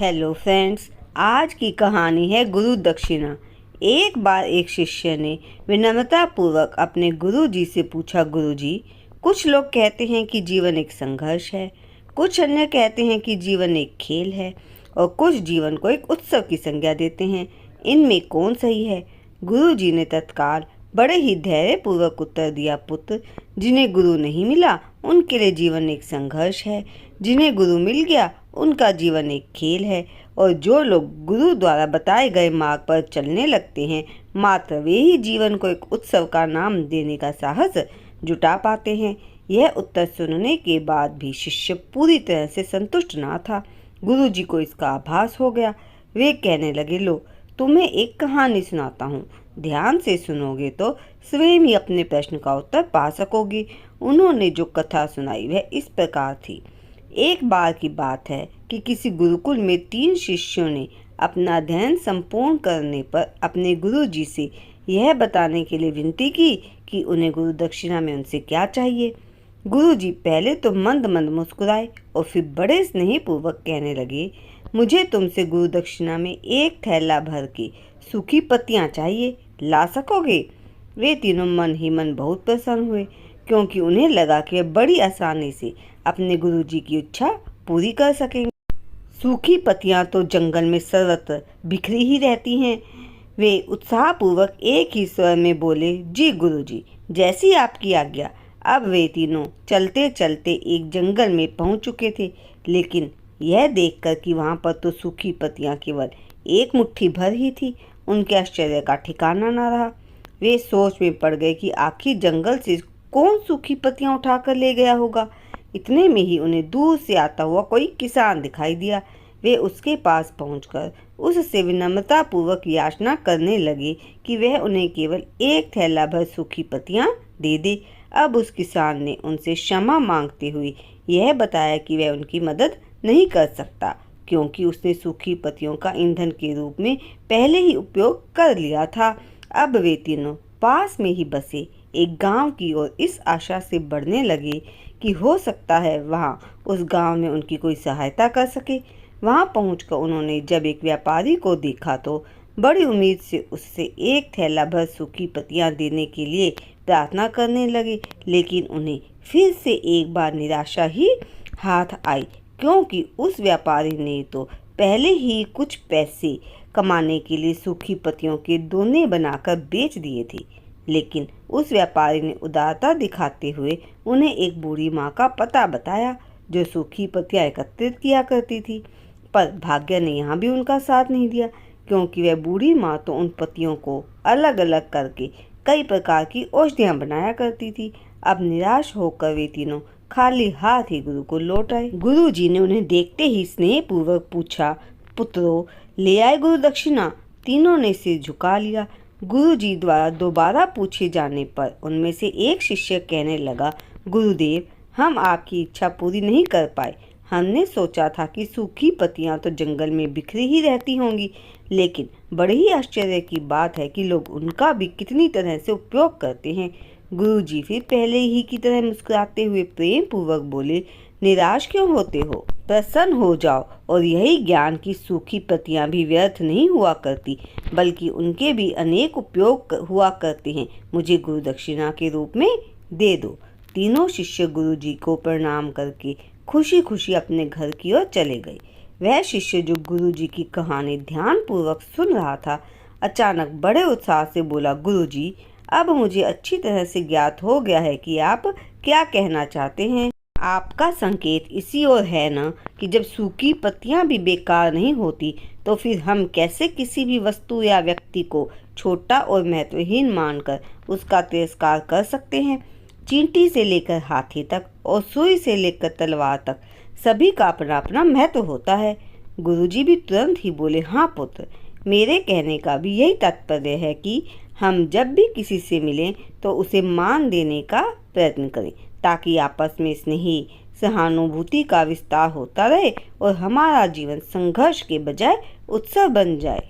Hello friends, आज की कहानी है गुरु दक्षिणा। एक बार एक शिष्य ने विनम्रतापूर्वक अपने गुरु जी से पूछा, गुरु जी, कुछ लोग कहते हैं कि जीवन एक संघर्ष है, कुछ अन्य कहते हैं कि जीवन एक खेल है और कुछ जीवन को एक उत्सव की संज्ञा देते हैं। इनमें कौन सही है? गुरु जी ने तत्काल बड़े ही धैर्यपूर्वक उत्तर दिया, पुत्र, जिन्हें गुरु नहीं मिला उनके लिए जीवन एक संघर्ष है, जिन्हें गुरु मिल गया उनका जीवन एक खेल है, और जो लोग गुरु द्वारा बताए गए मार्ग पर चलने लगते हैं मात्र वे ही जीवन को एक उत्सव का नाम देने का साहस जुटा पाते हैं। यह उत्तर सुनने के बाद भी शिष्य पूरी तरह से संतुष्ट ना था। गुरु जी को इसका आभास हो गया। वे कहने लगे, लो, तुम्हें एक कहानी सुनाता हूँ, ध्यान से सुनोगे तो स्वयं ही अपने प्रश्न का उत्तर पा सकोगे। उन्होंने जो कथा सुनाई वह इस प्रकार थी। एक बार की बात है कि किसी गुरुकुल में 3 शिष्यों ने अपना अध्ययन संपूर्ण करने पर अपने गुरु जी से यह बताने के लिए विनती की कि उन्हें गुरु दक्षिणा में उनसे क्या चाहिए। गुरु जी पहले तो मंद मंद मुस्कुराए और फिर बड़े स्नेहपूर्वक कहने लगे, मुझे तुमसे गुरु दक्षिणा में एक थैला भर के सूखी पत्तियां चाहिए, ला सकोगे? वे तीनों मन ही मन बहुत प्रसन्न हुए, क्योंकि उन्हें लगा कि वे बड़ी आसानी से अपने गुरु जी की इच्छा पूरी कर सकेंगे। सूखी पत्तियां तो जंगल में सर्वत्र बिखरी ही रहती हैं। वे उत्साहपूर्वक एक ही स्वर में बोले, जी गुरु जी, जैसी आपकी आज्ञा। अब वे तीनों चलते चलते एक जंगल में पहुंच चुके थे, लेकिन यह देखकर कि वहां पर तो सूखी पत्तियां केवल एक मुट्ठी भर ही थी, उनके आश्चर्य का ठिकाना न रहा। वे सोच में पड़ गए कि आखिर जंगल से कौन सूखी पत्तियां उठाकर ले गया होगा। इतने में ही उन्हें दूर से आता हुआ कोई किसान दिखाई दिया। वे उसके पास पहुंचकर उससे विनम्रतापूर्वक याचना करने लगे कि वह उन्हें केवल एक थैला भर सूखी पत्तियां दे दे। अब उस किसान ने उनसे क्षमा मांगते हुए यह बताया कि वह उनकी मदद नहीं कर सकता, क्योंकि उसने सूखी पत्तियों का ईंधन के रूप में पहले ही उपयोग कर लिया था। अब वे तीनों पास में ही बसे एक गांव की ओर इस आशा से बढ़ने लगे कि हो सकता है वहां उस गांव में उनकी कोई सहायता कर सके। वहां पहुंचकर उन्होंने जब एक व्यापारी को देखा तो बड़ी उम्मीद से उससे एक थैला भर सूखी पत्तियां देने के लिए प्रार्थना करने लगे, लेकिन उन्हें फिर से एक बार निराशा ही हाथ आई, क्योंकि उस व्यापारी ने तो पहले ही कुछ पैसे कमाने के लिए सूखी पत्तियों के दोने बनाकर बेच दिए थे। लेकिन उस व्यापारी ने उदारता दिखाते हुए उन्हें एक बूढ़ी माँ का पता बताया, जो सूखी पत्तियां एकत्रित किया करती थी। पर भाग्य ने यहाँ भी उनका साथ नहीं दिया, क्योंकि वह बूढ़ी माँ तो उन पत्तियों को अलग अलग करके कई प्रकार की औषधियाँ बनाया करती थी। अब निराश होकर वे तीनों खाली हाथ ही गुरु को लौट आए। गुरु जी ने उन्हें देखते ही स्नेहपूर्वक पूछा, पुत्रों, ले आए गुरु दक्षिणा? तीनों ने सिर झुका लिया। गुरु जी द्वारा दोबारा पूछे जाने पर उनमें से एक शिष्य कहने लगा, गुरुदेव, हम आपकी इच्छा पूरी नहीं कर पाए। हमने सोचा था कि सूखी पत्तियां तो जंगल में बिखरी ही रहती होंगी, लेकिन बड़े ही आश्चर्य की बात है कि लोग उनका भी कितनी तरह से उपयोग करते हैं। गुरु जी फिर पहले ही की तरह मुस्कुराते हुए प्रेम पूर्वक बोले, निराश क्यों होते हो? प्रसन्न हो जाओ, और यही ज्ञान की सूखी पत्तियां भी व्यर्थ नहीं हुआ करती, बल्कि उनके भी अनेक उपयोग हुआ करते हैं। मुझे गुरु दक्षिणा के रूप में दे दो। तीनों शिष्य गुरु जी को प्रणाम करके खुशी खुशी अपने घर की ओर चले गए। वह शिष्य जो गुरु जी की कहानी ध्यान पूर्वक सुन रहा था, अचानक बड़े उत्साह से बोला, गुरु जी, अब मुझे अच्छी तरह से ज्ञात हो गया है कि आप क्या कहना चाहते हैं। आपका संकेत इसी ओर है ना कि जब सूखी पत्तियां भी बेकार नहीं होती, तो फिर हम कैसे किसी भी वस्तु या व्यक्ति को छोटा और महत्वहीन मानकर उसका तिरस्कार कर सकते हैं। चींटी से लेकर हाथी तक और सुई से लेकर तलवार तक सभी का अपना अपना महत्व होता है। गुरुजी भी तुरंत ही बोले, हाँ पुत्र, मेरे कहने का भी यही तात्पर्य है कि हम जब भी किसी से मिलें तो उसे मान देने का प्रयत्न करें, ताकि आपस में स्नेही सहानुभूति का विस्तार होता रहे और हमारा जीवन संघर्ष के बजाय उत्सव बन जाए।